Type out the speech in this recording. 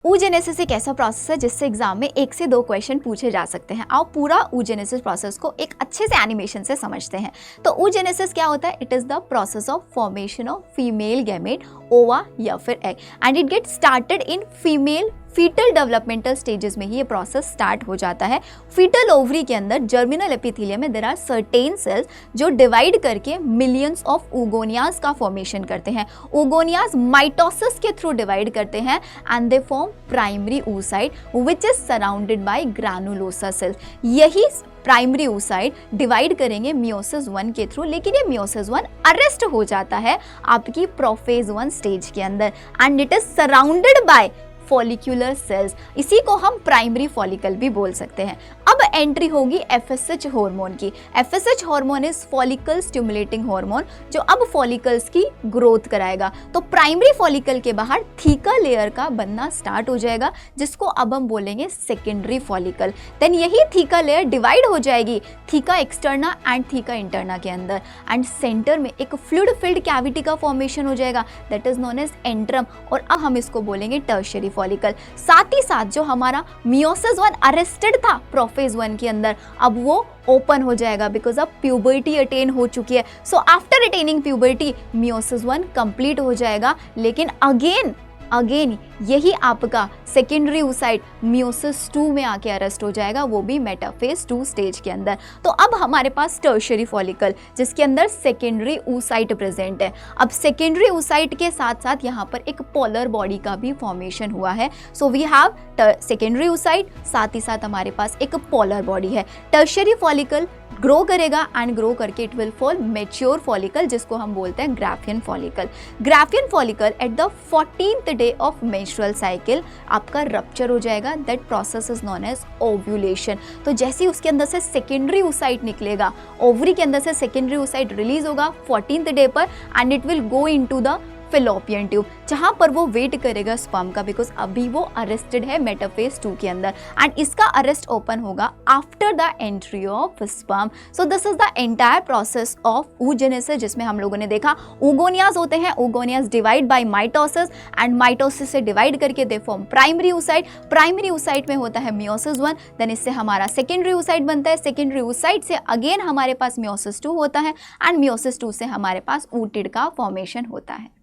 oogenesis एक ऐसा process है जिससे एग्जाम में 1 से 2 क्वेश्चन पूछे जा सकते हैं। आओ पूरा oogenesis प्रोसेस को एक अच्छे से एनिमेशन से समझते हैं। तो oogenesis क्या होता है? It is the process of formation of female gamete, ova या फिर egg, and it get started in female foetal developmental stages में ही ये प्रोसेस स्टार्ट हो जाता है। फीटल ओवरी के अंदर जर्मिनल एपिथेलियम में देयर आर सर्टेन सेल्स जो डिवाइड करके मिलियंस ऑफ oogoनियाज का फॉर्मेशन करते हैं। oogoनियाज माइटोसिस के थ्रू डिवाइड करते हैं and they form primary oocyte which is surrounded bye granulosa cells. यही प्राइमरी oocyte डिवाइड करेंगे मियोसिस 1 के थ्रू, लेकिन ये मियोसिस 1 अरेस्ट हो जाता है आपकी प्रोफेज 1 स्टेज के अंदर and it is surrounded by follicular cells. इसी को हम प्राइमरी फॉलिकल भी बोल सकते हैं। अब एंट्री होगी एफएसएच हार्मोन की। FSH hormone is follicle stimulating hormone जो अब फॉलिकल्स की ग्रोथ कराएगा। तो प्राइमरी फॉलिकल के बाहर थीका लेयर का बनना स्टार्ट हो जाएगा जिसको अब हम बोलेंगे सेकेंडरी फॉलिकल। देन यही थीका लेयर डिवाइड हो जाएगी theca externa and theca interna के अंदर एंड सेंटर में एक फ्लूइड फिल्ड कैविटी का फॉर्मेशन हो जाएगा that is known as antrum, और अब हम इसको बोलेंगे टर्शियरी फॉलिकल। साथ ही साथ जो हमारा मियोसिस 1 अरेस्टेड था प्रोफेज 1 के अंदर, अब वो ओपन हो जाएगा बिकॉज अब प्यूबर्टी अटेन हो चुकी है। So after attaining puberty meiosis 1 complete हो जाएगा, लेकिन अगेन यही आपका सेकेंडरी oocyte मियोसिस 2 में आके अरेस्ट हो जाएगा, वो भी मेटाफेज 2 स्टेज के अंदर। तो अब हमारे पास टर्शियरी फॉलिकल जिसके अंदर सेकेंडरी oocyte प्रेजेंट है। अब सेकेंडरी oocyte के साथ साथ यहाँ पर एक पोलर बॉडी का भी फॉर्मेशन हुआ है। So we have secondary oocyte, साथ ही साथ हमारे पास एक पोलर बॉडी है। टर्शियरी फॉलिकल ग्रो करेगा एंड ग्रो करके it will fall mature follicle जिसको हम बोलते हैं Graafian follicle. Graafian follicle at the 14th day of menstrual cycle आपका रप्चर हो जाएगा। That process is known as ovulation. तो जैसे ही उसके अंदर से सेकेंडरी oocyte निकलेगा, ओवरी के अंदर से सेकेंडरी oocyte रिलीज होगा 14th डे पर and it will go into the fallopian tube जहां पर वो वेट करेगा स्पर्म का, बिकॉज अभी वो अरेस्टेड है मेटाफेज 2 के अंदर एंड इसका अरेस्ट ओपन होगा after the entry of sperm. So this is the entire process of oogenesis जिसमें हम लोगों ने देखा oogoनियाज होते हैं। oogoनियाज divide by mitosis and mitosis से डिवाइड करके they form primary oocyte। Primary oocyte में होता है मियोसिस 1, देन इससे हमारा सेकेंडरी oocyte बनता है। सेकेंडरी oocyte से अगेन हमारे पास मियोसिस 2 होता है एंड मियोसिस 2 से हमारे पास oocyte का फॉर्मेशन होता है।